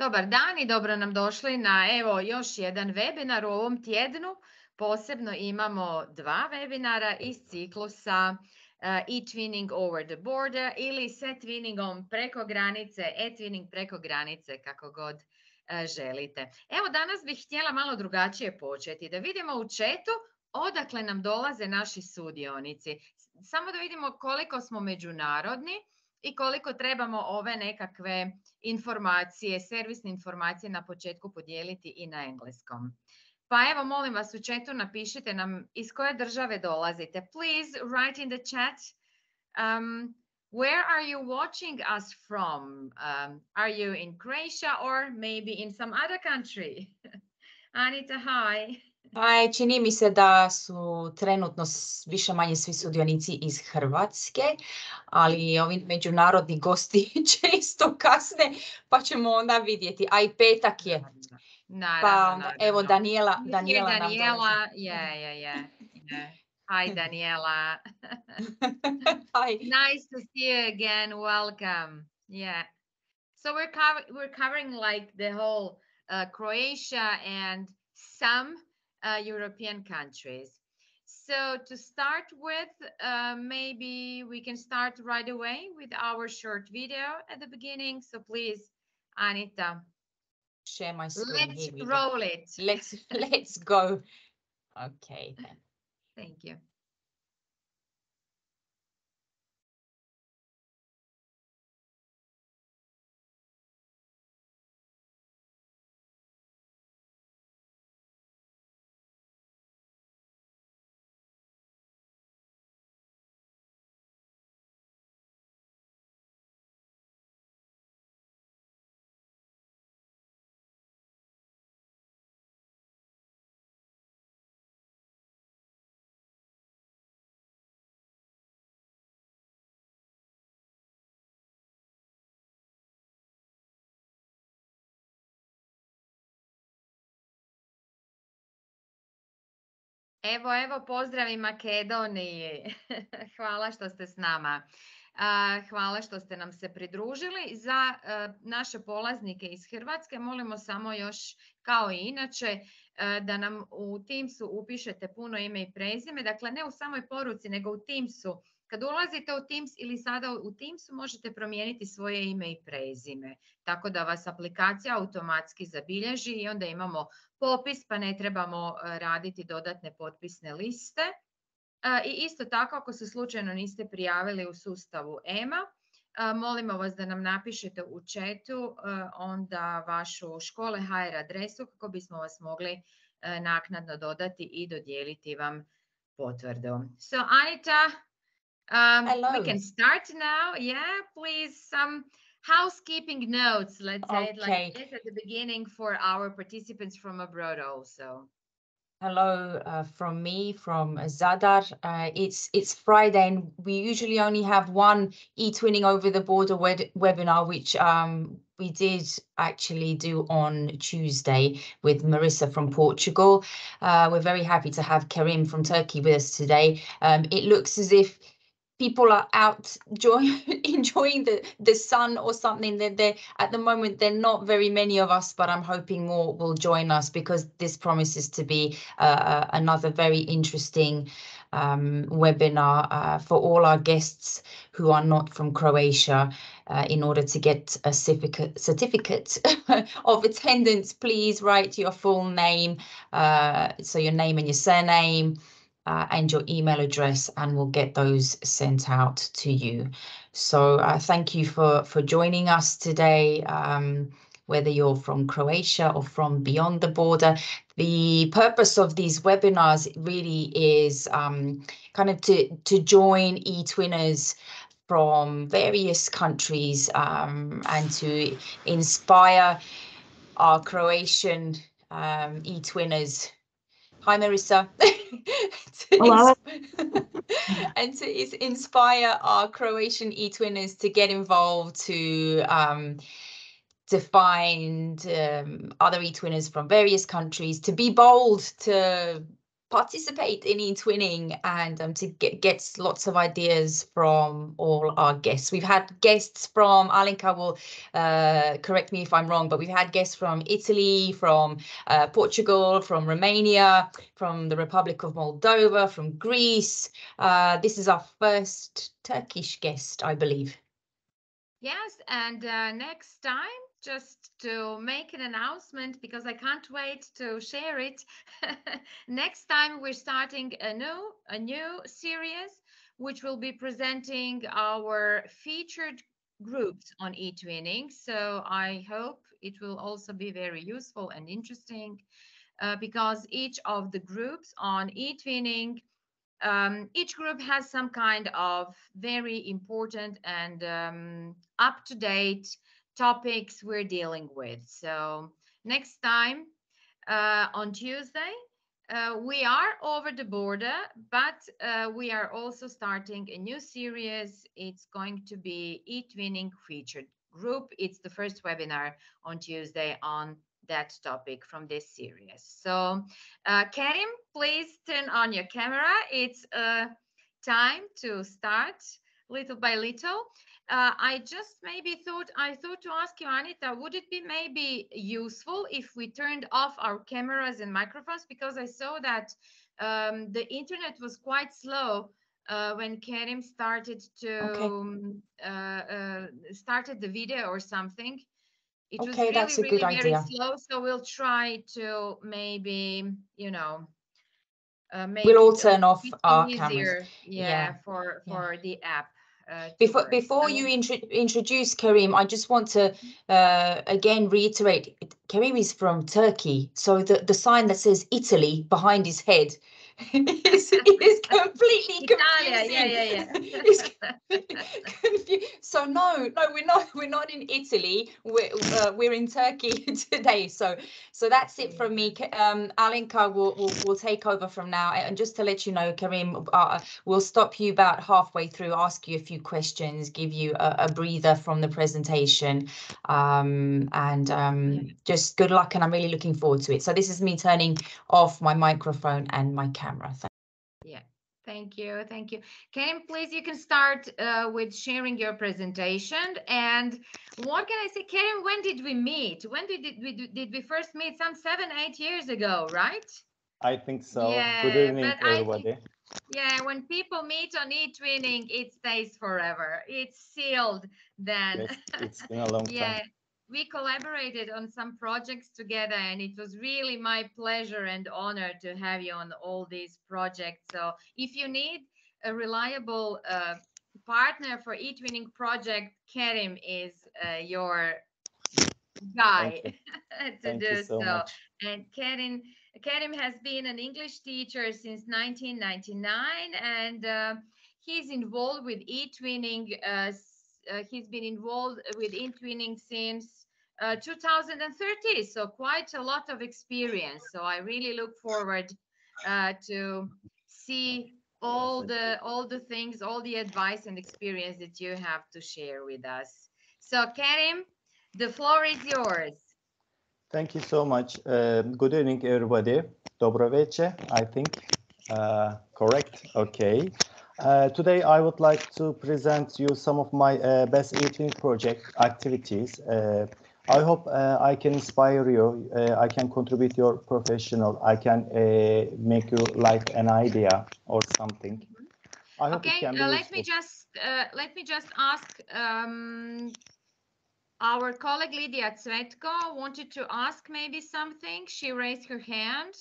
Dobar dan i dobro nam došli na evo još jedan webinar u ovom tjednu. Posebno imamo 2 webinara iz ciklusa eTwinning over the border ili s eTwinningom preko granice, eTwinning preko granice, kako god želite. Evo danas bih htjela malo drugačije početi, da vidimo u chatu odakle nam dolaze naši sudionici. Samo da vidimo koliko smo međunarodni i koliko trebamo ove nekakve informacije, servisne informacije na početku podijeliti i na engleskom. Pa evo, molim vas, u chatu napišite nam iz koje države dolazite. Please write in the chat where are you watching us from? Are you in Croatia or maybe in some other country? Anita, hi. Čini mi se da su trenutno više manje svi sudionici iz Hrvatske, ali ovi međunarodni gosti često kasne, pa ćemo onda vidjeti. A i petak je. Naravno. Evo Daniela nam Yeah. Hi Daniela. Hi. Nice to see you again. Welcome. Yeah. So we're covering like the whole Croatia and some European countries. So to start with, maybe we can start right away with our short video at the beginning. So please, Anita, share my screen. Let's roll it. Let's go. Okay then. Thank you. Evo, pozdrav i Makedoniji. Hvala što ste s nama. Hvala što ste nam se pridružili. Za naše polaznike iz Hrvatske molimo samo još, kao i inače, da nam u Teamsu upišete puno ime i prezime. Dakle, ne u samoj poruci, nego u Teamsu. Kad ulazite u Teams ili sada u Teamsu, možete promijeniti svoje ime i prezime. Tako da vas aplikacija automatski zabilježi i onda imamo popis, pa ne trebamo raditi dodatne potpisne liste. I isto tako, ako se slučajno niste prijavili u sustavu EMA, molimo vas da nam napišete u chatu onda vašu škole HR adresu kako bismo vas mogli naknadno dodati i dodijeliti vam potvrdu. So, Anita, we can start now. Yeah, please, some housekeeping notes, let's say it like this at the beginning for our participants from abroad also. Hello from me, from Zadar. It's Friday and we usually only have one eTwinning over the border webinar, which we did actually do on Tuesday with Marissa from Portugal. We're very happy to have Kerim from Turkey with us today. It looks as if people are out enjoying the sun or something. They're at the moment, they're not very many of us, but I'm hoping more will join us because this promises to be another very interesting webinar for all our guests who are not from Croatia. In order to get a certificate of attendance, please write your full name, so your name and your surname, and your email address, and we'll get those sent out to you. So thank you for joining us today, whether you're from Croatia or from beyond the border. The purpose of these webinars really is kind of to join eTwinners from various countries and to inspire our Croatian eTwinners. Hi, Marissa. Hello. And to inspire our Croatian eTwinners to get involved, to find other eTwinners from various countries, to be bold, to participate in eTwinning and to get lots of ideas from all our guests. We've had guests from, Alenka will correct me if I'm wrong, but we've had guests from Italy, from Portugal, from Romania, from the Republic of Moldova, from Greece. This is our first Turkish guest, I believe. Yes, and next time, just to make an announcement, because I can't wait to share it. Next time we're starting a new series, which will be presenting our featured groups on eTwinning. So I hope it will also be very useful and interesting because each of the groups on eTwinning, each group has some kind of very important and up-to-date topics we're dealing with. So next time on Tuesday, we are over the border, but we are also starting a new series. It's going to be eTwinning featured group. It's the first webinar on Tuesday on that topic from this series. So Kerim, please turn on your camera. It's time to start little by little. I just maybe thought to ask you, Anita, would it be maybe useful if we turned off our cameras and microphones, because I saw that the internet was quite slow when Kerim started to started the video or something. It was really, that's a really good very idea. slow. So we'll try to maybe, make we'll all it turn off our easier, cameras. For the app. Before you introduce Kerim, I just want to again reiterate, Kerim is from Turkey, so the sign that says Italy behind his head is completely confusing. So no, we're not in Italy. We're in Turkey today. So that's it from me. Alenka will take over from now. And just to let you know, Kerim, we'll stop you about halfway through, ask you a few questions, give you a breather from the presentation, just good luck. And I'm really looking forward to it. So this is me turning off my microphone and my camera. Thank you. Kerim, please, you can start with sharing your presentation. And what can I say, Kerim, when did we meet? When did we first meet? Some 7-8 years ago, right? I think so. Yeah, good evening, everybody. When people meet on eTwinning, it stays forever. It's sealed then. Yes, it's been a long time. We collaborated on some projects together, and it was really my pleasure and honor to have you on all these projects. So if you need a reliable partner for eTwinning project, Kerim is your guy to do so. Much. And Kerim has been an English teacher since 1999, and he's involved with eTwinning. He's been involved with eTwinning since 2013, so quite a lot of experience. So I really look forward to see all the things, all the advice and experience that you have to share with us. So Kerim, the floor is yours. Thank you so much. Good evening, everybody. Dobro večer, I think. Correct? Okay. Today, I would like to present you some of my best eTwinning project activities. I hope I can inspire you. I can contribute your professional. I can make you like an idea or something. I hope it can be let me just ask. Our colleague Lydia Cvetko wanted to ask maybe something. She raised her hand.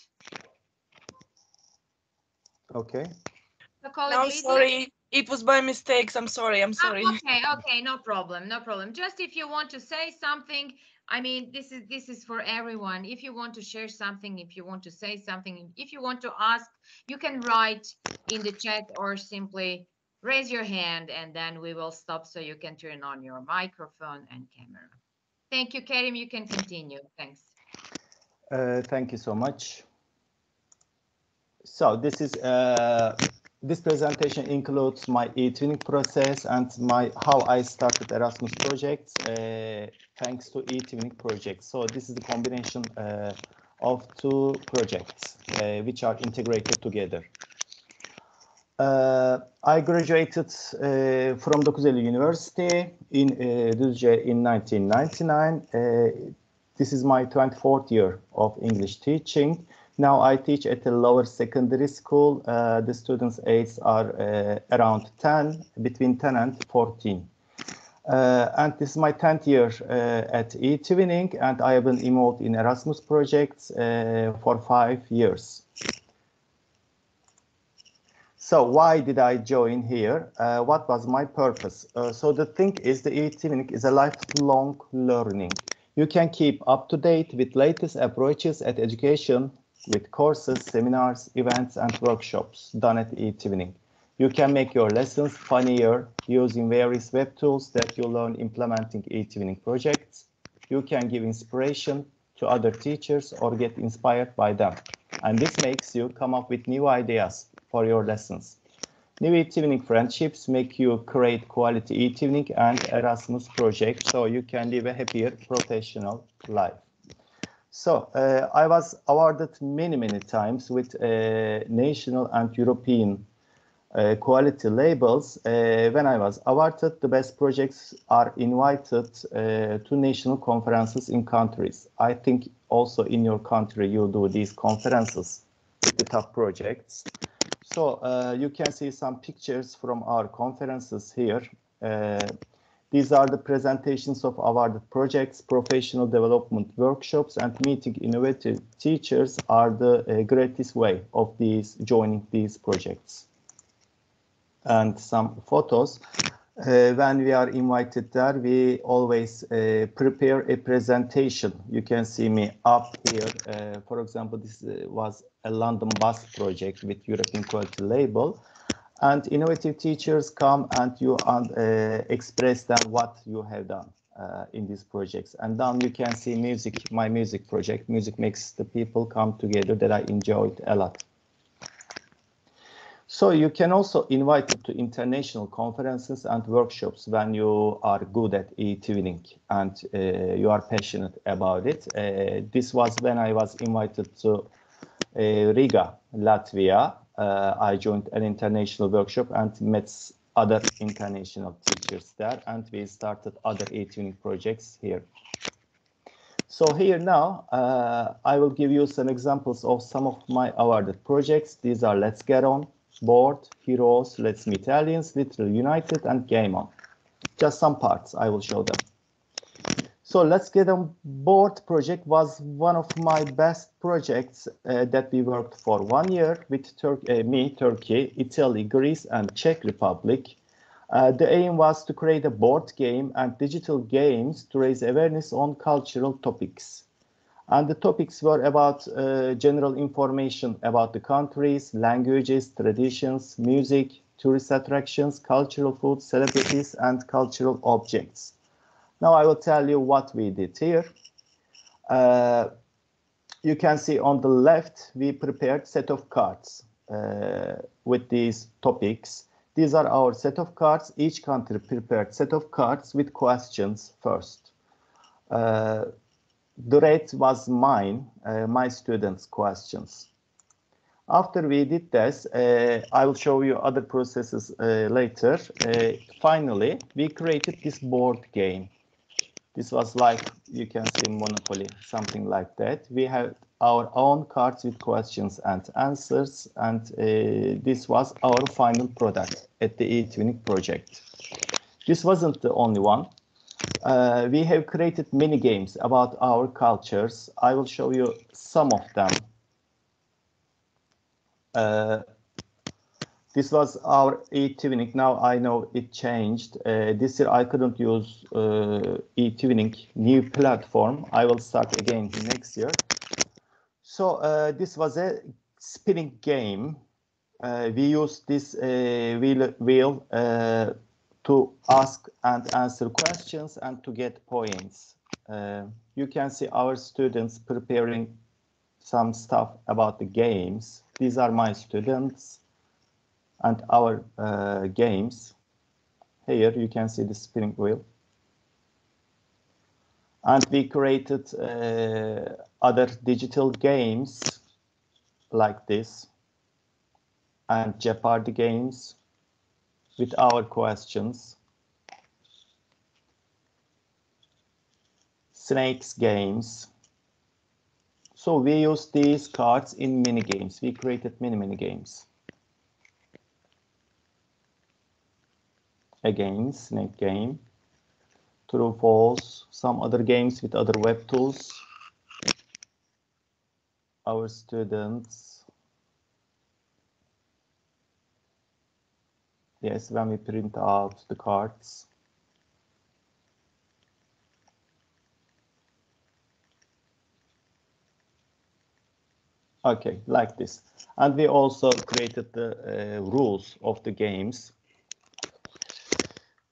Okay. No, sorry. It was by mistake. I'm sorry. Okay, no problem. Just if you want to say something, I mean, this is for everyone. If you want to share something, if you want to say something, if you want to ask, you can write in the chat or simply raise your hand, and then we will stop so you can turn on your microphone and camera. Thank you, Kerim. You can continue. Thanks. Thank you so much. So this presentation includes my eTwinning process and how I started Erasmus projects thanks to eTwinning projects. So this is the combination of 2 projects which are integrated together. I graduated from Dokuzeli University in Düzce in 1999. This is my 24th year of English teaching. Now I teach at a lower secondary school. The students' ages are around 10, between 10 and 14. And this is my 10th year at eTwinning, and I have been involved in Erasmus projects for 5 years. So why did I join here? What was my purpose? So the thing is, the eTwinning is a lifelong learning. You can keep up to date with latest approaches at education with courses, seminars, events, and workshops done at eTwinning. You can make your lessons funnier using various web tools that you learn implementing eTwinning projects. You can give inspiration to other teachers or get inspired by them. And this makes you come up with new ideas for your lessons. New eTwinning friendships make you create quality eTwinning and Erasmus projects so you can live a happier professional life. So I was awarded many times with national and European quality labels. When I was awarded, the best projects are invited to national conferences in countries. I think also in your country you do these conferences with the top projects. So you can see some pictures from our conferences here. These are the presentations of awarded projects, professional development workshops, and meeting innovative teachers are the greatest way of joining these projects. And some photos. When we are invited there, we always prepare a presentation. You can see me up here. For example, this was a London bus project with European quality label. And innovative teachers come and you express them what you have done in these projects. And then you can see music, my music project. Music makes the people come together that I enjoyed a lot. So you can also invite to international conferences and workshops when you are good at eTwinning and you are passionate about it. This was when I was invited to Riga, Latvia. I joined an international workshop and met other international teachers there, and we started other eTwinning projects here. So here now, I will give you some examples of some of my awarded projects. These are Let's Get On, Board, Heroes, Let's Meet Aliens, Little United, and Game On. Just some parts, I will show them. So Let's Get On Board project was one of my best projects that we worked for 1 year with Turkey, Italy, Greece, and Czech Republic. The aim was to create a board game and digital games to raise awareness on cultural topics. And the topics were about general information about the countries, languages, traditions, music, tourist attractions, cultural food, celebrities, and cultural objects. Now I will tell you what we did here. You can see on the left, we prepared set of cards with these topics. These are our set of cards. Each country prepared set of cards with questions first. The rate was mine, my students' questions. After we did this, I will show you other processes later. Finally, we created this board game. This was like, you can see Monopoly, something like that. We had our own cards with questions and answers, and this was our final product at the eTwinning project. This wasn't the only one. We have created mini games about our cultures. I will show you some of them. This was our eTwinning. Now I know it changed. This year I couldn't use eTwinning new platform. I will start again next year. So this was a spinning game. We used this wheel to ask and answer questions and to get points. You can see our students preparing some stuff about the games. These are my students and our games. Here you can see the spinning wheel. And we created other digital games like this, and Jeopardy games with our questions, snakes games. So we use these cards in mini games. We created mini games. Again, snake game, true, false, some other games with other web tools. Our students, yes, when we print out the cards. Okay, like this. And we also created the rules of the games.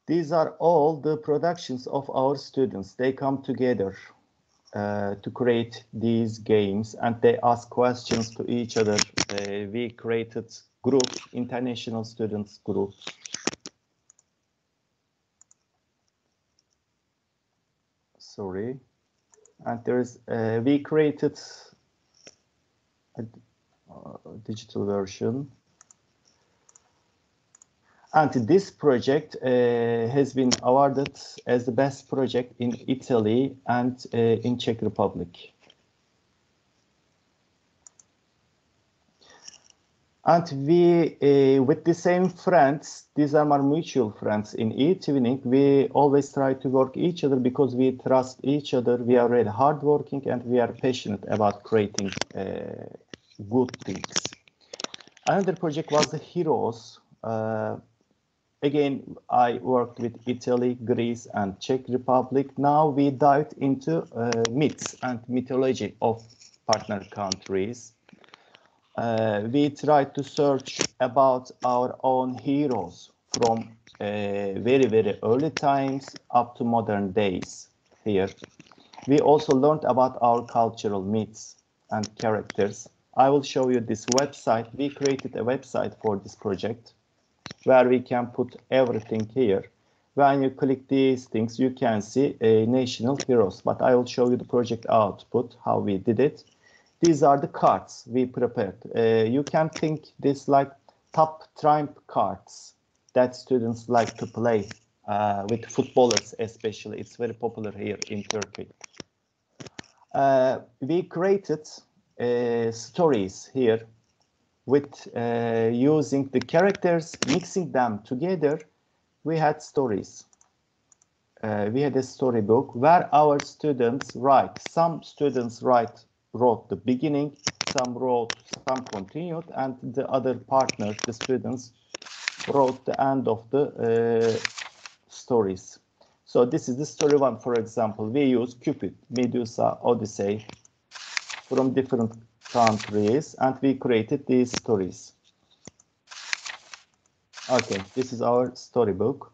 These are all the productions of our students. They come together to create these games, and they ask questions to each other. We created groups, international students groups. Sorry. And there's, we created a digital version. And this project has been awarded as the best project in Italy and in Czech Republic. And we, with the same friends, these are my mutual friends in eTwinning, we always try to work each other because we trust each other. We are really hardworking and we are passionate about creating good things. Another project was the Heroes. Again, I worked with Italy, Greece, and Czech Republic. Now we dived into myths and mythology of partner countries. We tried to search about our own heroes from very, very early times up to modern days here. We also learned about our cultural myths and characters. I will show you this website. We created a website for this project where we can put everything here. When you click these things, you can see national heroes, but I will show you the project output, how we did it. These are the cards we prepared. You can think this like top trump cards that students like to play with footballers especially. It's very popular here in Turkey. We created stories here with using the characters, mixing them together. We had stories. We had a storybook where our students write. Some students wrote the beginning, some continued, and the other partners, the students, wrote the end of the stories. So this is the story one, for example. We use Cupid, Medusa, Odyssey from different countries, and we created these stories. Okay, this is our storybook.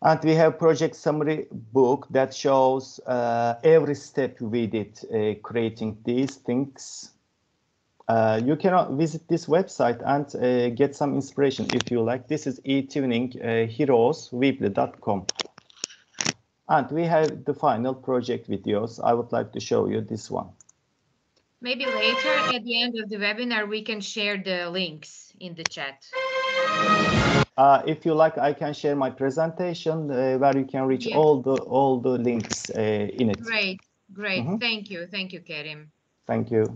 And we have project summary book that shows every step we did creating these things. You can visit this website and get some inspiration if you like. This is eTwinning heroesweebly.com. And we have the final project videos. I would like to show you this one. Maybe later at the end of the webinar, we can share the links in the chat. If you like, I can share my presentation where you can reach all the links in it. Great. Thank you, Kerim. Thank you.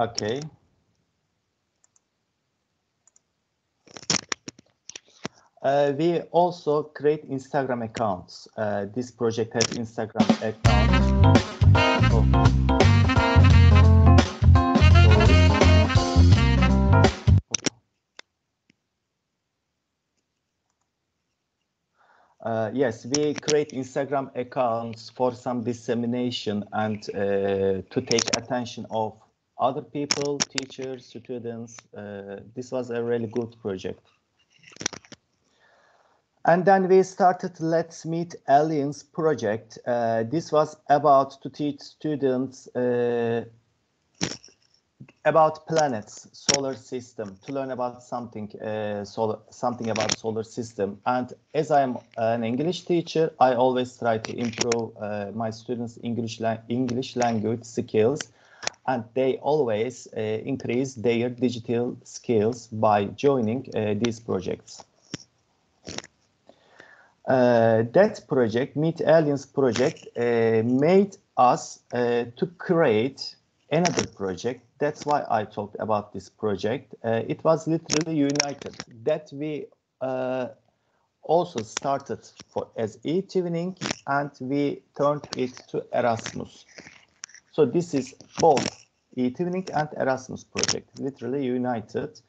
Okay. We also create Instagram accounts. This project has Instagram account. Yes, we create Instagram accounts for some dissemination and to take attention of other people, teachers, students. This was a really good project. And then we started Let's Meet Aliens project. This was about to teach students about planets, solar system, to learn about something about solar system. And as I am an English teacher, I always try to improve my students' English language skills, and they always increase their digital skills by joining these projects. That project, Meet Aliens project, made us to create another project. That's why I talked about this project. It was literally united. That we also started as eTwinning, and we turned it to Erasmus. So this is both eTwinning and Erasmus project, literally united.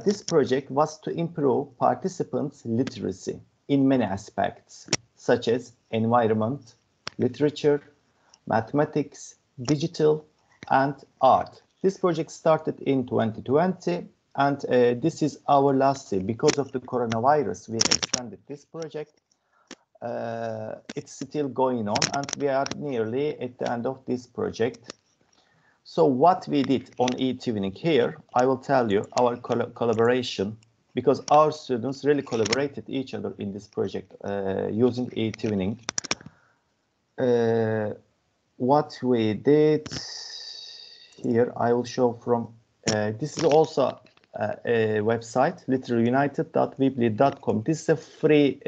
This project was to improve participants' literacy in many aspects, such as environment, literature, mathematics, digital, and art. This project started in 2020, and this is our last year. Because of the coronavirus, we extended this project. It's still going on, and we are nearly at the end of this project. So what we did on eTwinning here, I will tell you our collaboration, because our students really collaborated each other in this project using eTwinning. What we did here, I will show from, this is also a website, literallyunited.weebly.com. This is a free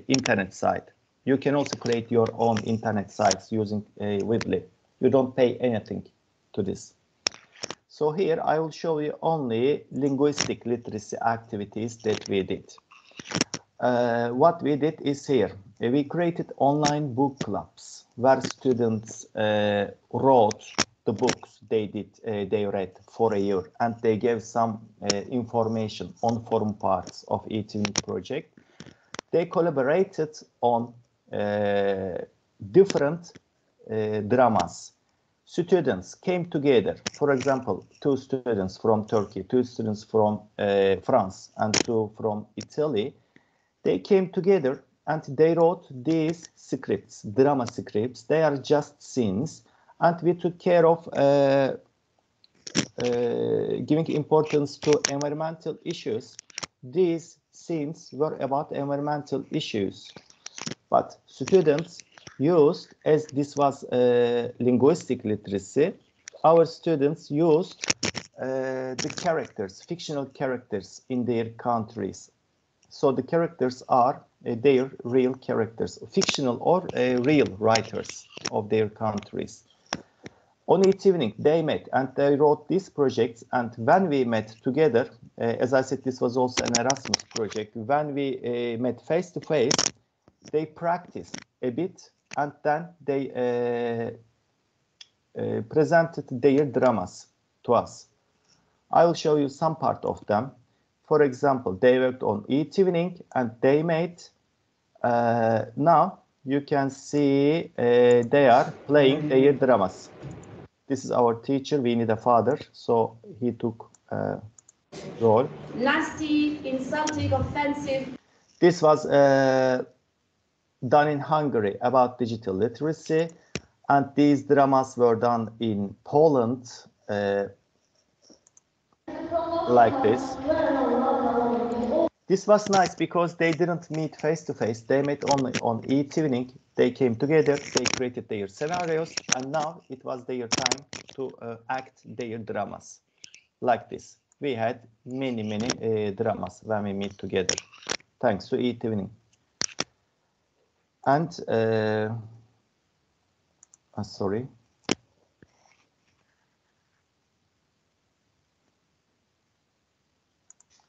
internet site. You can also create your own internet sites using Weebly. You don't pay anything to this. So here I will show you only linguistic literacy activities that we did. What we did is here, we created online book clubs where students wrote the books they read for a year, and they gave some information on forum parts of eTwinning project. They collaborated on different dramas. Students came together. For example, 2 students from Turkey, 2 students from France, and 2 from Italy. They came together and they wrote these scripts, drama scripts. They are just scenes, and we took care of giving importance to environmental issues. These scenes were about environmental issues, but students used, as this was linguistic literacy, our students used the characters, fictional characters in their countries. So the characters are their real characters, fictional or real writers of their countries. On eTwinning, they met and they wrote these projects, and when we met together, as I said, this was also an Erasmus project. When we met face to face, they practiced a bit, and then they presented their dramas to us. I will show you some part of them. For example, they worked on eTwinning and they made, now you can see they are playing their dramas. This is our teacher, we need a father, so he took a role. Nasty, insulting, offensive. This was done in Hungary about digital literacy, and these dramas were done in Poland like this. This was nice because they didn't meet face to face, they met only on eTwinning. They came together, they created their scenarios, and now it was their time to act their dramas like this. We had many dramas when we meet together, thanks to eTwinning. And sorry.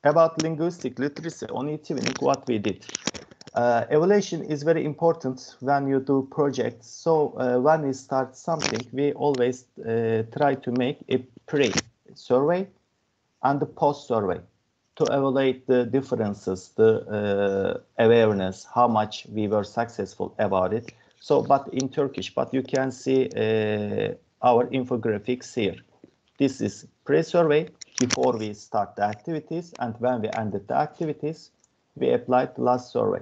About linguistic literacy on eTwinning, what we did. Evaluation is very important when you do projects. So when we start something, we always try to make a pre-survey and a post-survey to evaluate the differences, the awareness, how much we were successful about it. So, but in Turkish, but you can see our infographics here. This is pre-survey before we start the activities, and when we ended the activities, we applied the last survey.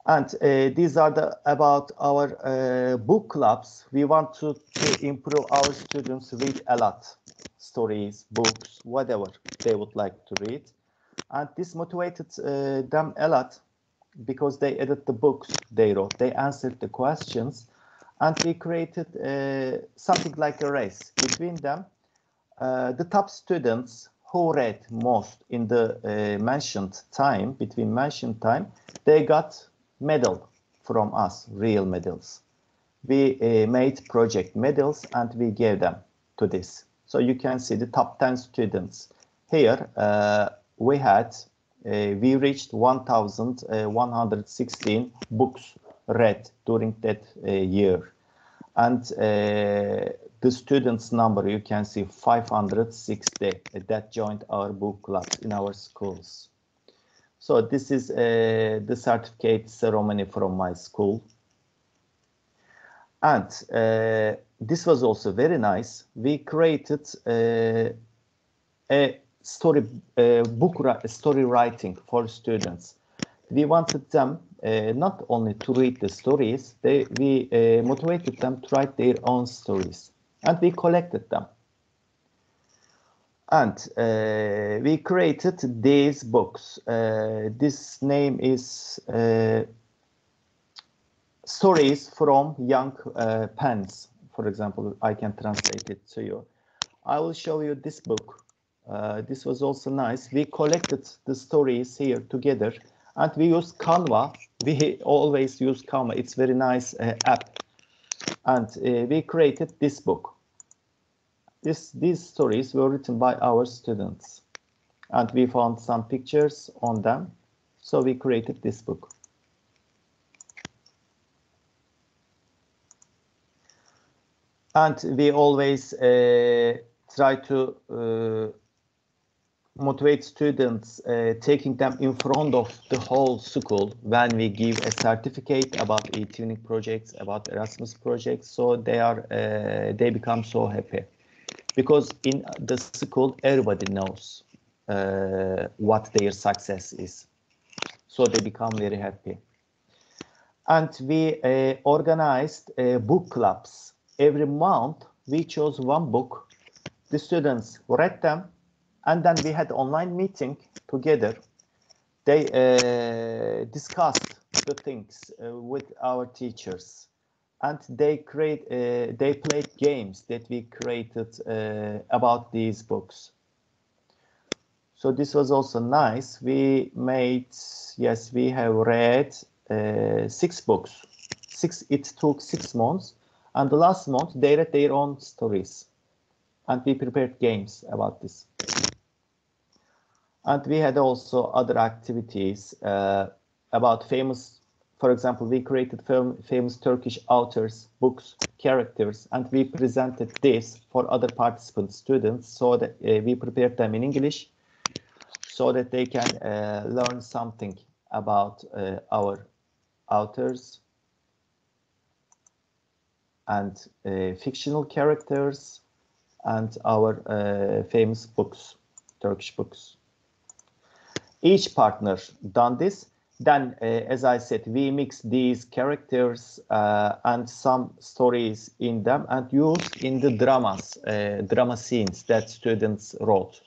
And these are about our book clubs. We want to improve our students read a lot, stories, books, whatever they would like to read. And this motivated them a lot because they added the books they wrote, they answered the questions, and we created something like a race between them. The top students who read most in the mentioned time, between mentioned time, they got medal from us, real medals. We made project medals and we gave them to this. So you can see the top 10 students. Here we reached 1,116 books read during that year. And the students number, you can see 560 that joined our book clubs in our schools. So this is the certificate ceremony from my school. And this was also very nice. We created a story writing for students. We wanted them not only to read the stories, we motivated them to write their own stories. And we collected them. And we created these books. This name is Stories from Young Pens. For example, I can translate it to you. I will show you this book. This was also nice. We collected the stories here together, and we use Canva. We always use Canva. It's a very nice app. And we created this book. These stories were written by our students, and we found some pictures on them, so we created this book. And we always try to motivate students, taking them in front of the whole school when we give a certificate about eTwinning projects, about Erasmus projects, so they become so happy. Because in the school, everybody knows what their success is. So they become very happy. And we organized book clubs. Every month, we chose one book. The students read them. And then we had online meeting together. They discussed the things with our teachers. And they played games that we created about these books. So this was also nice. We have read 6 books. It took 6 months, and the last month they read their own stories, and we prepared games about this. And we had also other activities about famous. For example, we created famous Turkish authors, books, characters, and we presented this for other participant students so that we prepared them in English so that they can learn something about our authors and fictional characters and our famous books, Turkish books. Each partner done this. Then, as I said, we mix these characters and some stories in them and use in the drama scenes that students wrote.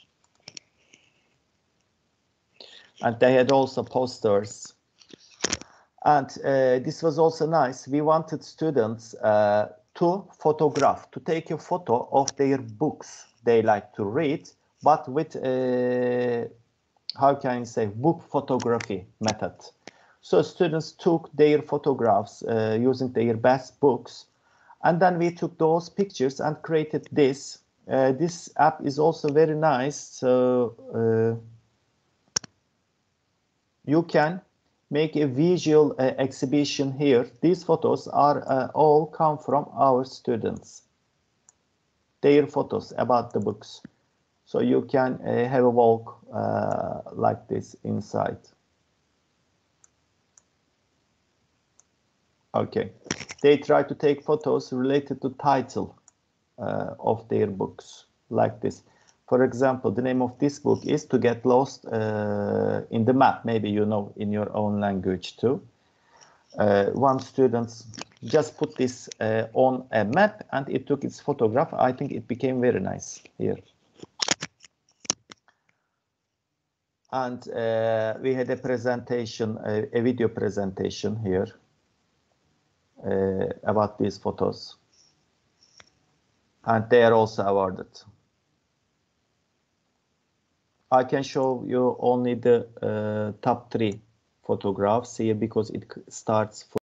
And they had also posters. And this was also nice. We wanted students to take a photo of their books they like to read, but with how can you say, book photography method. So students took their photographs using their best books, and then we took those pictures and created this This app is also very nice. So you can make a visual exhibition here. These photos are all come from our students. Their photos about the books. So you can have a walk like this inside. Okay, they try to take photos related to title of their books like this. For example, the name of this book is To Get Lost in the Map. Maybe you know in your own language too. One student just put this on a map and it took its photograph. I think it became very nice here. And we had a presentation, a video presentation here about these photos. And they are also awarded. I can show you only the top 3 photographs here because it starts for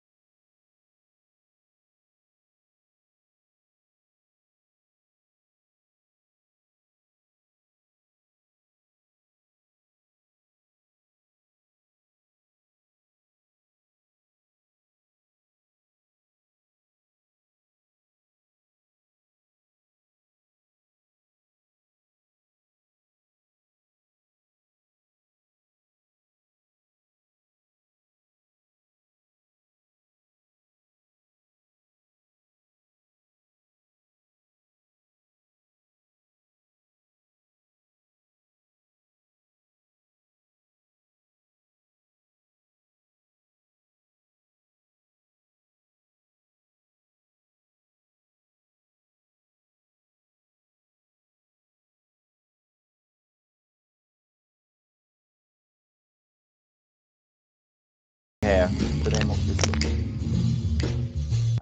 the name of this book.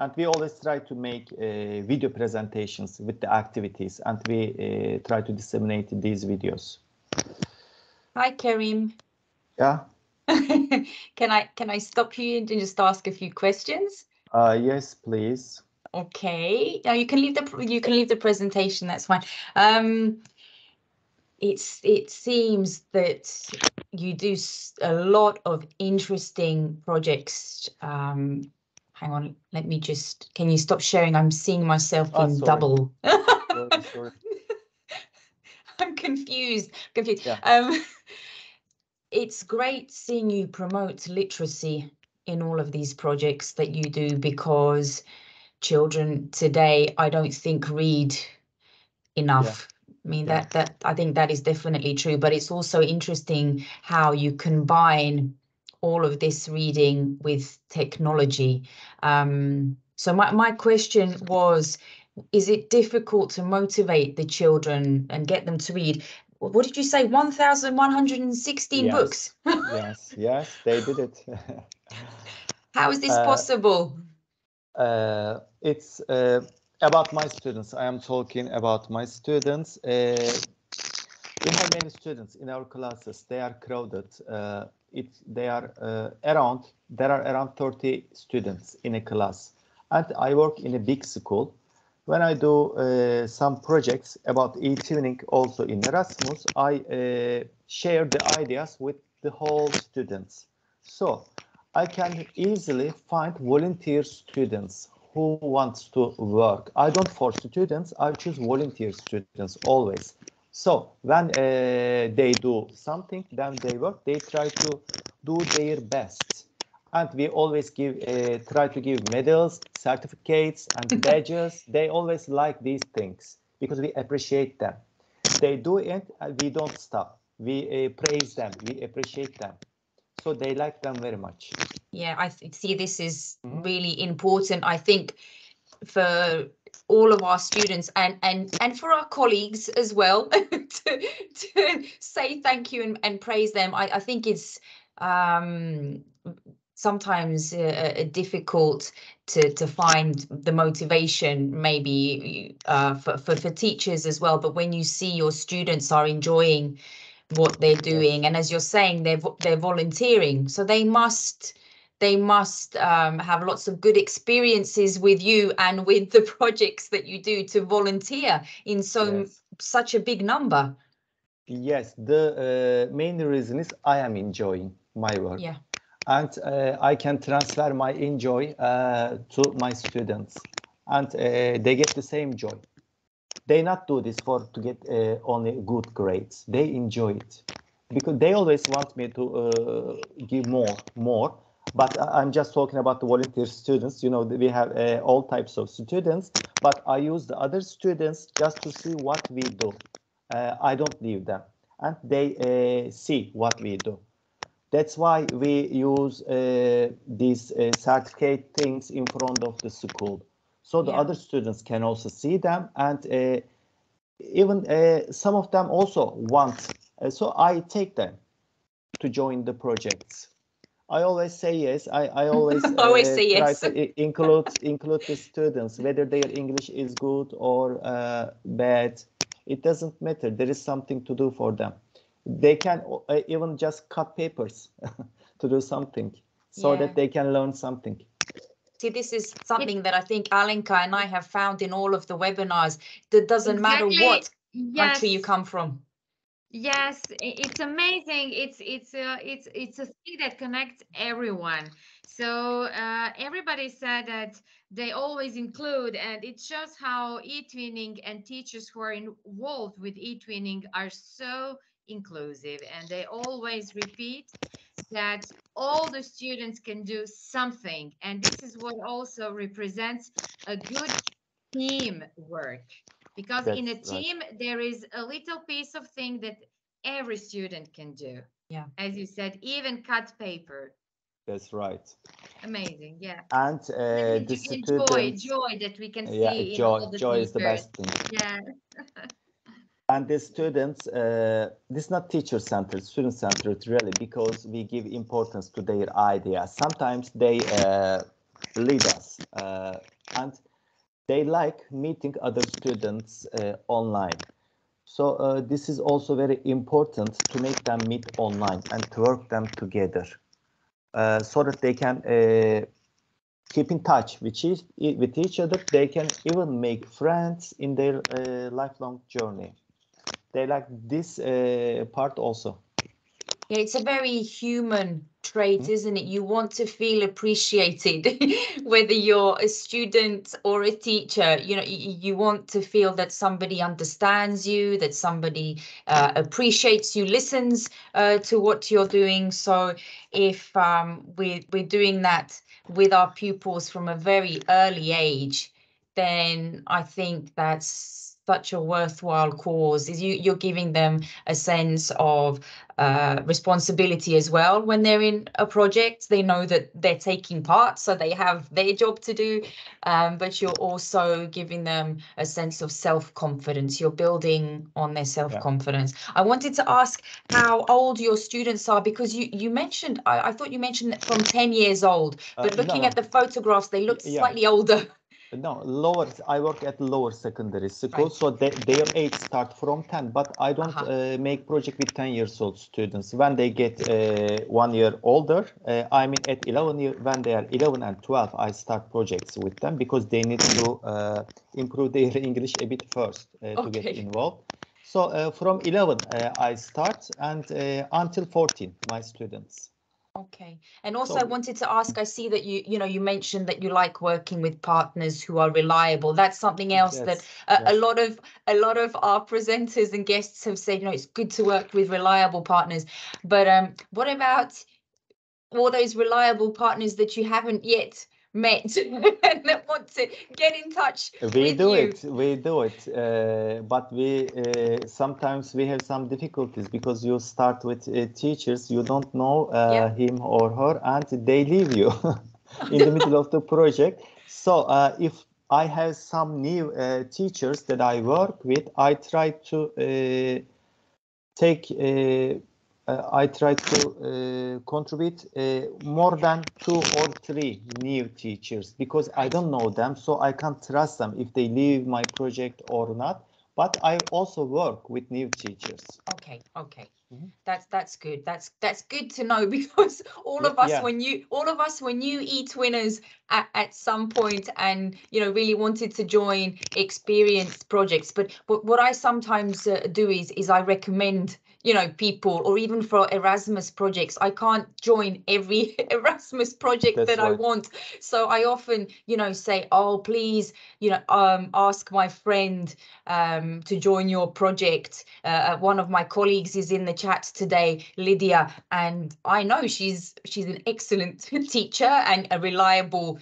And we always try to make video presentations with the activities, and we try to disseminate these videos. Hi, Kerim. Yeah. Can I stop you and just ask a few questions? Yes, please. Okay. Now you can leave the presentation. That's fine. It seems that you do a lot of interesting projects. Hang on, let me just. Can you stop sharing? I'm seeing myself in double. Sorry. I'm confused. Yeah. It's great seeing you promote literacy in all of these projects that you do, because children today, I don't think, read enough. Yeah. I mean, that I think that is definitely true, but it's also interesting how you combine all of this reading with technology. So my question was, is it difficult to motivate the children and get them to read? What did you say? 1,116 books? Yes, they did it. How is this possible? It's about my students. I am talking about my students. We have many students in our classes. They are crowded. There are around 30 students in a class. And I work in a big school. When I do some projects about eTwinning also in Erasmus, I share the ideas with the whole students. So I can easily find volunteer students who wants to work. I don't force students, I choose volunteer students always. So when they do something, then they work, they try to do their best. And we always try to give medals, certificates, and badges. They always like these things because we appreciate them. They do it, and we don't stop. We praise them, we appreciate them. So they like them very much. Yeah, I see this is really important, I think, for all of our students and for our colleagues as well, to say thank you and praise them. I think it's sometimes difficult to find the motivation, maybe for teachers as well. But when you see your students are enjoying what they're doing, and as you're saying, they're volunteering, so they must they must have lots of good experiences with you and with the projects that you do to volunteer in such a big number. Yes, the main reason is I am enjoying my work. Yeah. And I can transfer my enjoy to my students, and they get the same joy. They not do this to get only good grades. They enjoy it because they always want me to give more. But I'm just talking about the volunteer students. You know, we have all types of students, but I use the other students just to see what we do. I don't leave them, and they see what we do. That's why we use these certificate things in front of the school. So the other students can also see them, and even some of them also want. So I take them to join the projects. I always say yes. I always, say try yes. to include the students, whether their English is good or bad. It doesn't matter. There is something to do for them. They can even just cut papers to do something so that they can learn something. See, this is something that I think Alenka and I have found in all of the webinars. That doesn't matter what country you come from. Yes, it's amazing. It's a thing that connects everyone. So everybody said that they always include, and it shows how eTwinning and teachers who are involved with eTwinning are so inclusive, and they always repeat that all the students can do something, and this is what also represents a good team work. Because in a team, there is a little piece of thing that every student can do. Yeah. As you said, even cut paper. That's right. Amazing, yeah. And the students, joy that we can see in all the joy teachers. is the best thing. Yeah. And the students, this is not teacher-centered, student-centered really, because we give importance to their ideas. Sometimes they lead us, and they like meeting other students online. So this is also very important to make them meet online and to work them together so that they can keep in touch with each other. They can even make friends in their lifelong journey. They like this part also. Yeah, it's a very human trait, isn't it? You want to feel appreciated, whether you're a student or a teacher. You know, you want to feel that somebody understands you, that somebody appreciates you, listens to what you're doing. So if we're doing that with our pupils from a very early age, then I think that's such a worthwhile cause. Is you're giving them a sense of responsibility as well. When they're in a project, they know that they're taking part, so they have their job to do, but you're also giving them a sense of self-confidence. You're building on their self-confidence. I wanted to ask how old your students are, because you mentioned, I thought you mentioned that from 10 years old, but looking at the photographs, they look slightly older. No, lower. I work at lower secondary school, so their age start from 10. But I don't make project with 10 years old students. When they get 1 year older, I mean at 11 year, when they are 11 and 12, I start projects with them because they need to improve their English a bit first to get involved. So from 11 I start, and until 14, my students. Okay. And also I wanted to ask, I see that you mentioned that you like working with partners who are reliable. That's something else that a lot of our presenters and guests have said, it's good to work with reliable partners. But what about all those reliable partners that you haven't yet met and that want to get in touch with you? We do it, but we sometimes we have some difficulties because you start with teachers, you don't know him or her, and they leave you in the middle of the project. So if I have some new teachers that I work with, I try to contribute more than 2 or 3 new teachers because I don't know them, so I can't trust them if they leave my project or not. but I also work with new teachers. Okay. Mhm. That's good. That's good to know, because all of us were new eTwinners at some point, and really wanted to join experienced projects. But what I sometimes do is I recommend people, or even for Erasmus projects. I can't join every Erasmus project that I want, so I often say, oh, please ask my friend to join your project. One of my colleagues is in the chat today, Lydia, and I know she's an excellent teacher and a reliable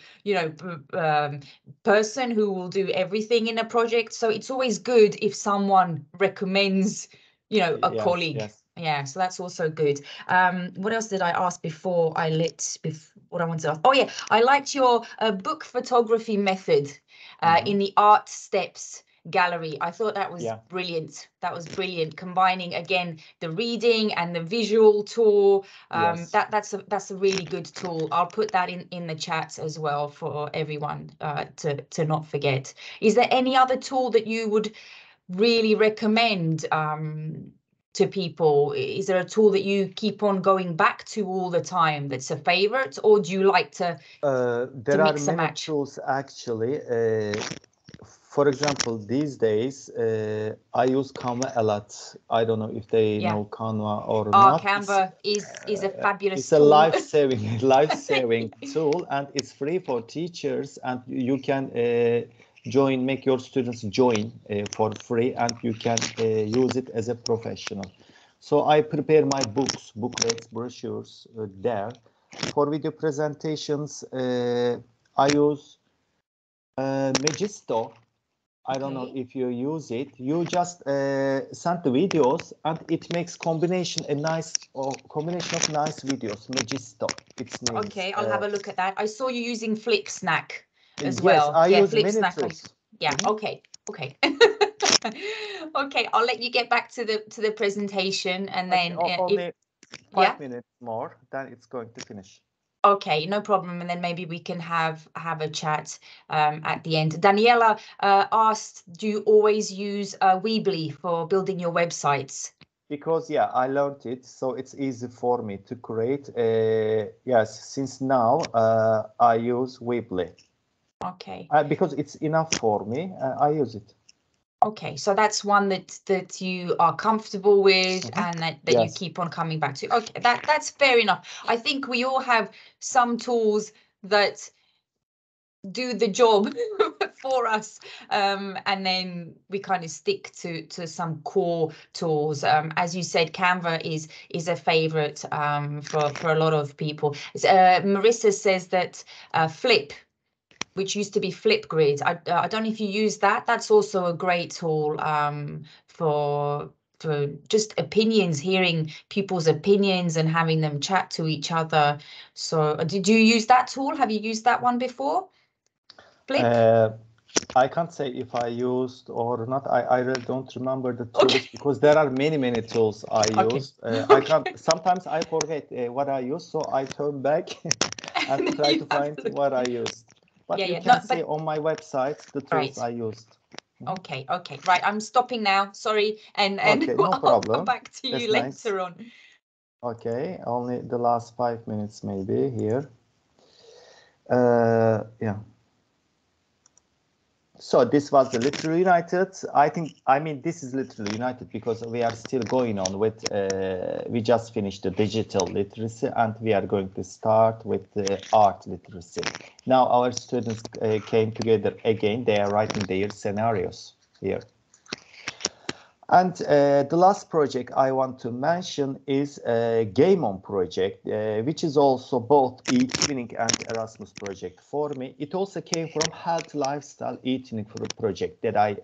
person who will do everything in a project. So it's always good if someone recommends a colleague. Yes. Yeah, so that's also good. What else did I ask before I what I wanted to ask? Oh yeah, I liked your book photography method in the art steps gallery. I thought that was brilliant. That was brilliant, combining again the reading and the visual tool. That's a really good tool. I'll put that in the chat as well for everyone to not forget. Is there any other tool that you would really recommend to people? Is there a tool that you keep on going back to all the time that's a favorite, or do you like to there are many tools actually. For example, these days I use Canva a lot. I don't know if they know Canva or not. Canva is a fabulous it's tool. It's a life-saving tool, and it's free for teachers, and you can make your students join for free, and you can use it as a professional. So I prepare my booklets, brochures there. For video presentations, I use Magisto. I don't know if you use it. You just send the videos, and it makes combination of nice videos. Magisto, its name. Okay, I'll have a look at that. I saw you using Flicksnack as well. Yes, I use many tools. Okay. Okay, I'll let you get back to the presentation, and then only 5 minutes more, then it's going to finish. Okay, no problem, and then maybe we can have a chat at the end. Daniela asked, do you always use Weebly for building your websites? Because I learned it, so it's easy for me to create. Yes, since now I use Weebly. Okay. Because it's enough for me, I use it. Okay, so that's one that you are comfortable with, and that you keep on coming back to. Okay, that's fair enough. I think we all have some tools that do the job for us, and then we kind of stick to some core tools. As you said, Canva is a favorite for a lot of people. Marissa says that Flip, which used to be Flipgrid. I don't know if you use that. That's also a great tool for just opinions, hearing people's opinions and having them chat to each other. So did you use that tool? Have you used that one before? Flip? I can't say if I used or not. I really don't remember the tools because there are many tools I used. I can't. Sometimes I forget what I used, so I turn back and try to find what I used. But you can see on my website the tools I used. Okay, right. I'm stopping now. Sorry, and no problem. I'll come back to you later on. Okay, only the last 5 minutes maybe here. So this was the Literally United. I mean, this is Literally United because we are still going on with, we just finished the digital literacy, and we are going to start with the art literacy. Now our students came together again. They are writing their scenarios here. And the last project I want to mention is a Game On project, which is also both eTwinning and Erasmus project for me. It also came from Health Lifestyle eTwinning project that I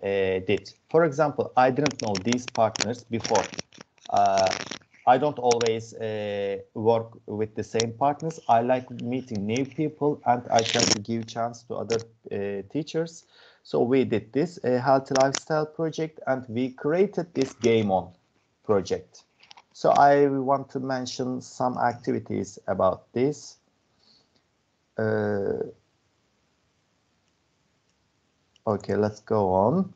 did. For example, I didn't know these partners before. I don't always work with the same partners. I like meeting new people, and I try to give chance to other teachers. So we did this healthy lifestyle project, and we created this Game On project. So I want to mention some activities about this. Okay, let's go on.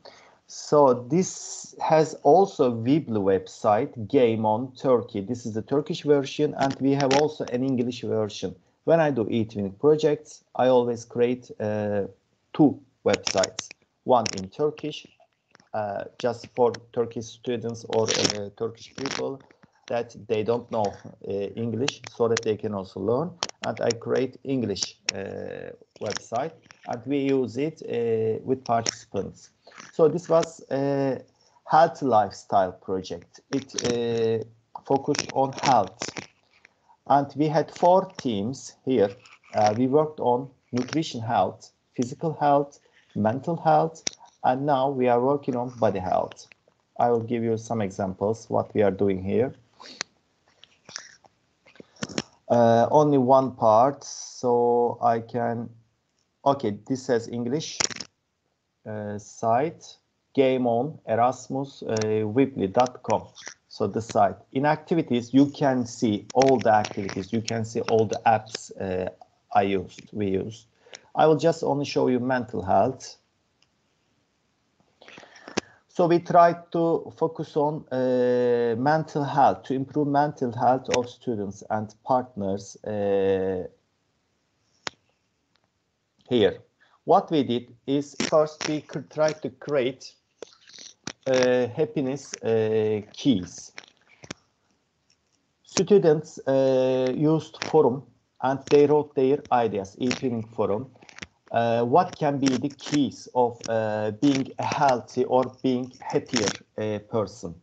So this has also Weebly website, Game on Turkey. This is the Turkish version, and we have also an English version. When I do eTwinning projects, I always create 2 websites. One in Turkish, just for Turkish students or Turkish people that they don't know English, so that they can also learn. And I create English website, and we use it with participants. So this was a health lifestyle project. It focused on health. And we had 4 teams here. We worked on nutrition health, physical health, mental health, and now we are working on body health. I will give you some examples what we are doing here. Only one part, so I can, okay, this says English site, game on Erasmus weebly.com. So the site. In activities, you can see all the activities, you can see all the apps we used. I will just only show you mental health. So we tried to focus on mental health, to improve mental health of students and partners here. What we did is first we could try to create happiness keys. Students used forum and they wrote their ideas, eTwinning forum. What can be the keys of being a healthy or being happier person?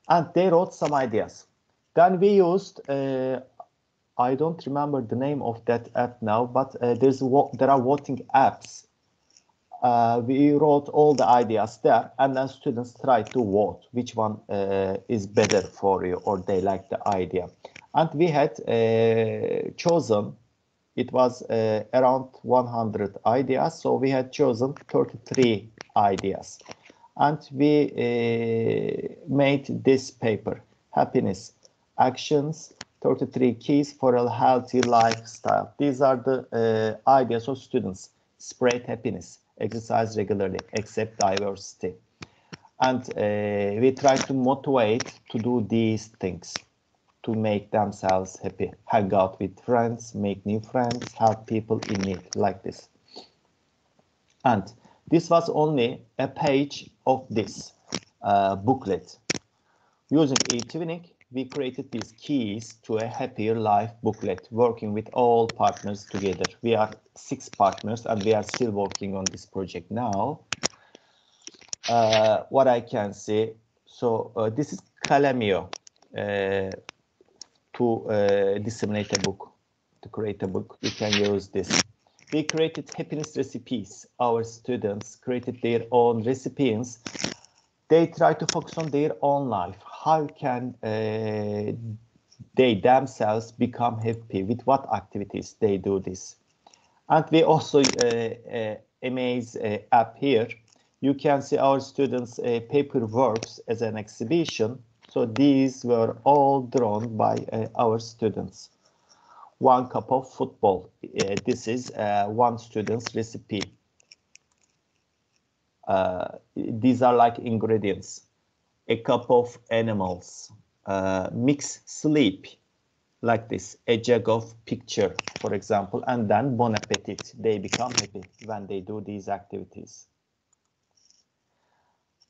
And they wrote some ideas. Then we used, I don't remember the name of that app now, but there are voting apps. We wrote all the ideas there, and then students try to vote which one is better for you or they like the idea. And we had chosen, it was around 100 ideas, so we had chosen 33 ideas. And we made this paper, Happiness Actions, 33 Keys for a Healthy Lifestyle. These are the ideas of students. Spread happiness, exercise regularly, accept diversity. And we try to motivate to do these things, to make themselves happy, hang out with friends, make new friends, help people in need, like this. And this was only a page of this booklet. Using eTwinning, we created these keys to a happier life booklet, working with all partners together. We are 6 partners and we are still working on this project now. What I can say, so this is Calamio. To disseminate a book, to create a book, we can use this. We created happiness recipes. Our students created their own recipes. They try to focus on their own life. How can they themselves become happy? With what activities they do this? And we also Amaze app here. You can see our students' paper works as an exhibition. So these were all drawn by our students. 1 cup of football. This is one student's recipe. These are like ingredients. A cup of animals. Mix sleep, like this. A jug of picture, for example. And then bon appetit. They become happy when they do these activities.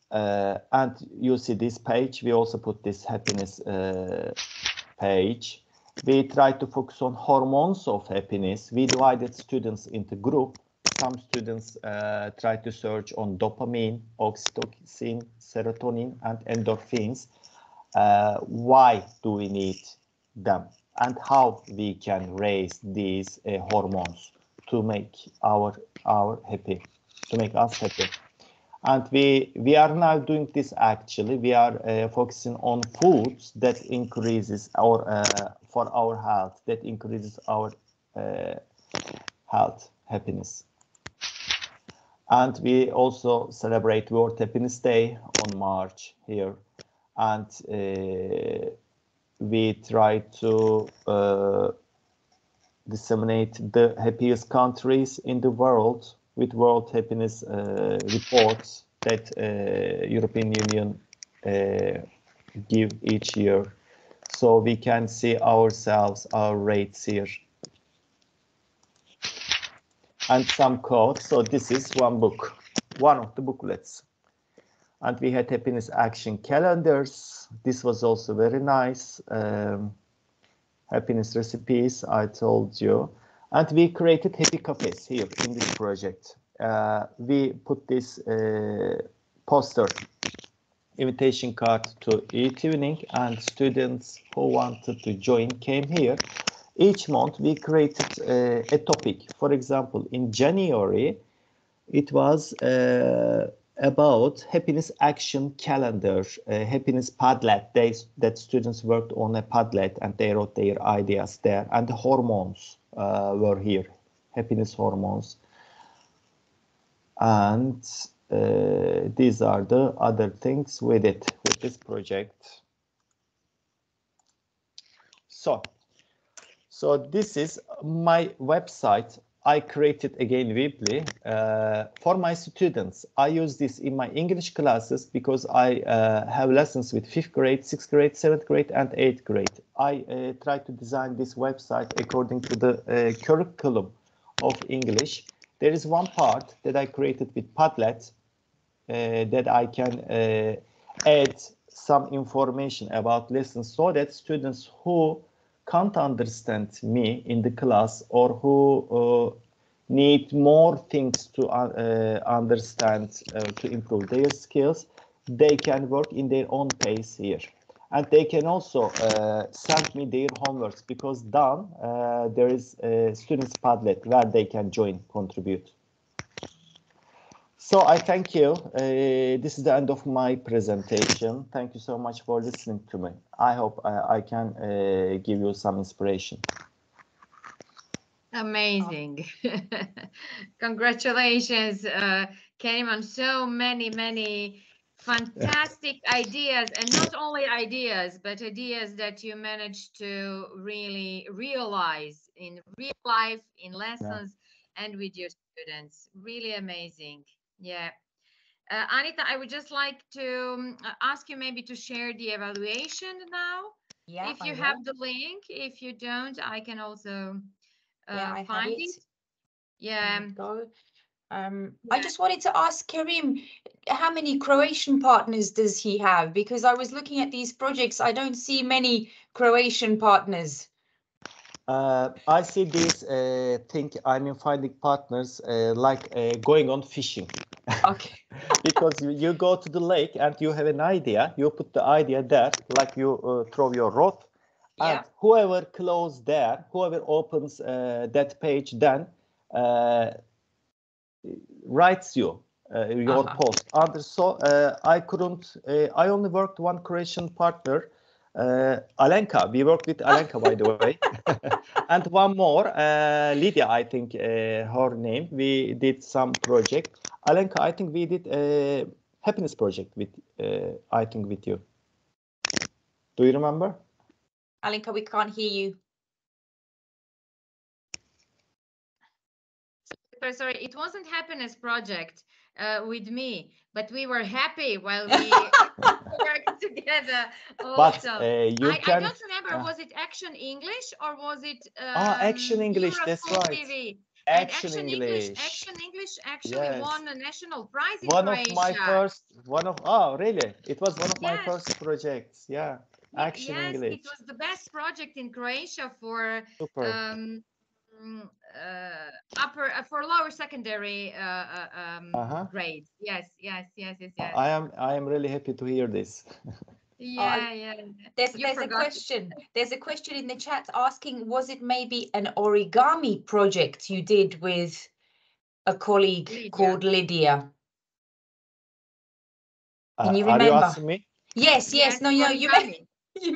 And you see this page. We also put this happiness page. We try to focus on hormones of happiness. We divided students into groups. Some students try to search on dopamine, oxytocin, serotonin, and endorphins. Why do we need them? And how we can raise these hormones to make our happy, to make us happy. And we are now doing this actually. We are focusing on foods that increases our for our health, that increases our health, happiness. And we also celebrate World Happiness Day on March here. And we try to disseminate the happiest countries in the world with World Happiness reports that European Union give each year. So we can see ourselves, our rates here. And some code. So this is one book, one of the booklets. And we had happiness action calendars. This was also very nice. Happiness recipes, I told you. And we created happy cafes here in this project. We put this poster invitation card to eTwinning, and students who wanted to join came here. Each month we created a topic. For example, in January, it was about happiness action calendar, happiness Padlet. That students worked on a Padlet and they wrote their ideas there. And the hormones were here, happiness hormones. And these are the other things with it, with this project. So this is my website. I created again Weebly for my students. I use this in my English classes because I have lessons with 5th grade, 6th grade, 7th grade, and 8th grade. I try to design this website according to the curriculum of English. There is one part that I created with Padlet that I can add some information about lessons so that students who can't understand me in the class or who need more things to understand to improve their skills, they can work in their own pace here. And they can also send me their homeworks because down there is a students Padlet where they can join, contribute. So I thank you. This is the end of my presentation. Thank you so much for listening to me. I hope I can give you some inspiration. Amazing. Congratulations, Kerim, on so many fantastic ideas, and not only ideas, but ideas that you managed to really realize in real life, in lessons, and with your students. Really amazing. Yeah. Anita, I would just like to ask you maybe to share the evaluation now. Yeah, if you have the link. If you don't, I can also find it. Yeah. Go. I just wanted to ask Kerim, how many Croatian partners does he have? Because I was looking at these projects, I don't see many Croatian partners. I see this thing, finding partners like going on fishing. Okay. Because you go to the lake and you have an idea, you put the idea there, like you throw your rod, and whoever closes there, whoever opens that page, then writes you your post. And so I only worked one Croatian partner, Alenka. We worked with Alenka, by the way. And one more, Lydia, I think her name. We did some project. Alenka, I think we did a happiness project with, I think with you. Do you remember? Alenka, we can't hear you. Sorry, it wasn't happiness project with me, but we were happy while we worked together. But I don't remember, was it Action English or was it Action English, that's right. TV? Action English. Action English actually won a national prize in Croatia. Really? It was one of my first projects. Yeah. Action English. It was the best project in Croatia for for lower secondary grades. Yes. I am really happy to hear this. Yeah. There's a question. There's a question in the chat asking, was it maybe an origami project you did with a colleague called Lydia? Can you remember? Are you asking me? Yes. No, you mentioned.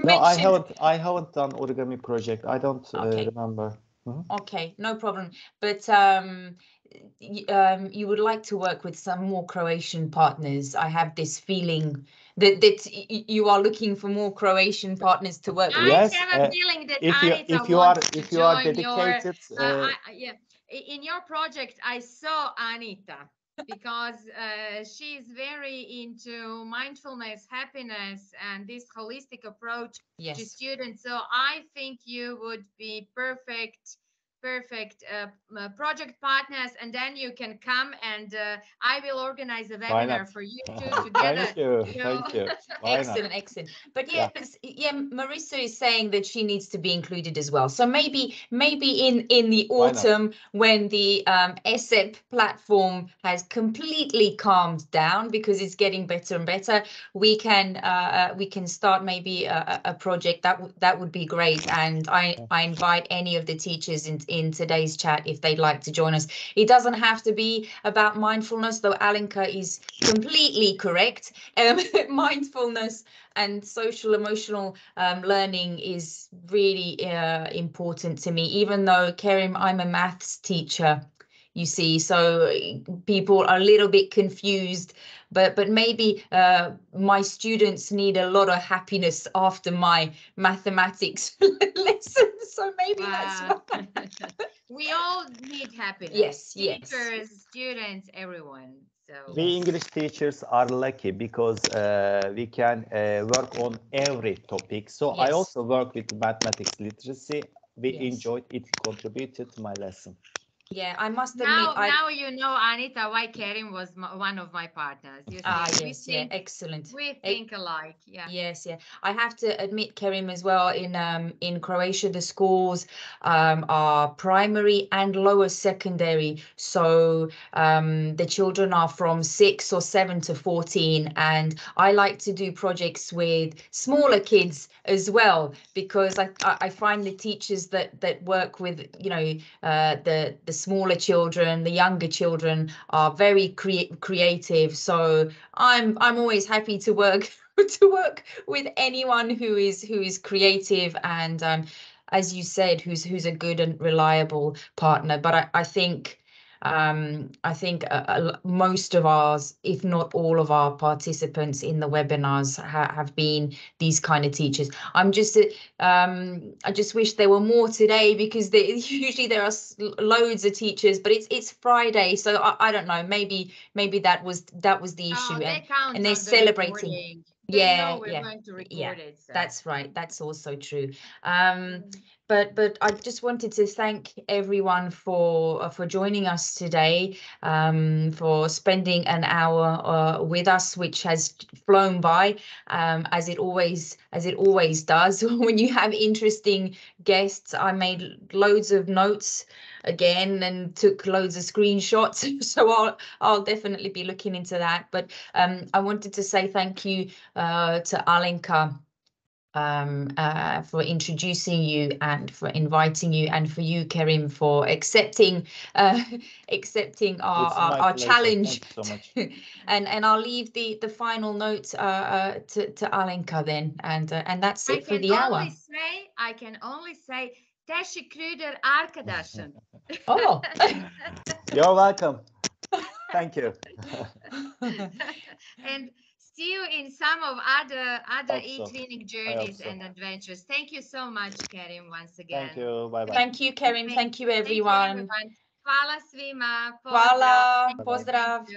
No, I haven't done origami project. I don't remember. Okay, no problem. But you would like to work with some more Croatian partners. I have this feeling that you are looking for more Croatian partners to work with. Yes, I have a feeling that if you are dedicated. in your project, I saw Anita. because she is very into mindfulness, happiness, and this holistic approach to students. So I think you would be perfect project partners, and then you can come and I will organize a webinar for you two together. Thank you. Excellent. But Marissa is saying that she needs to be included as well. So maybe in the autumn, when the ESEP platform has completely calmed down, because it's getting better and better, we can start maybe a project that would be great. And I invite any of the teachers in today's chat if they'd like to join us. It doesn't have to be about mindfulness, though Alenka is completely correct. Mindfulness and social emotional learning is really important to me, even though, Kerim, I'm a maths teacher, you see, so people are a little bit confused, but maybe my students need a lot of happiness after my mathematics lesson, so maybe that's why. We all need happiness. Yes, teachers, students, everyone. So we English teachers are lucky because we can work on every topic. So I also work with mathematics literacy. We enjoyed it, contributed to my lesson. Yeah, I must admit. Now you know, Anita, why Kerim was one of my partners. You see, excellent. We think alike. Yeah. Yes. I have to admit, Kerim, as well. In Croatia, the schools are primary and lower secondary. So the children are from 6 or 7 to 14, and I like to do projects with smaller kids as well, because I find the teachers that work with the smaller children, the younger children, are very creative. So I'm always happy to work with anyone who is creative and as you said, who's a good and reliable partner. But I think most of ours, if not all of our participants in the webinars have been these kind of teachers. I just wish there were more today, because usually there are loads of teachers, but it's Friday, so I don't know, maybe that was the issue. And they're celebrating. Recording. We're going to record it. So. That's right. That's also true. But I just wanted to thank everyone for joining us today, for spending an hour with us, which has flown by, as it always does. When you have interesting guests, I made loads of notes again and took loads of screenshots, so I'll definitely be looking into that. But I wanted to say thank you to Alenka for introducing you and for inviting you, and for you, Kerim, for accepting our challenge. Thank you so much. And I'll leave the final note to Alenka then, and that's it for the hour. I can only say teşekkürler arkadaşım. Oh. You're welcome. Thank you. And see you in some of other eTwinning journeys and adventures. Thank you so much, Kerim, once again. Thank you. Bye-bye. Thank you, Kerim. Thank you, everyone. Hvala svima. Hvala. Pozdrav.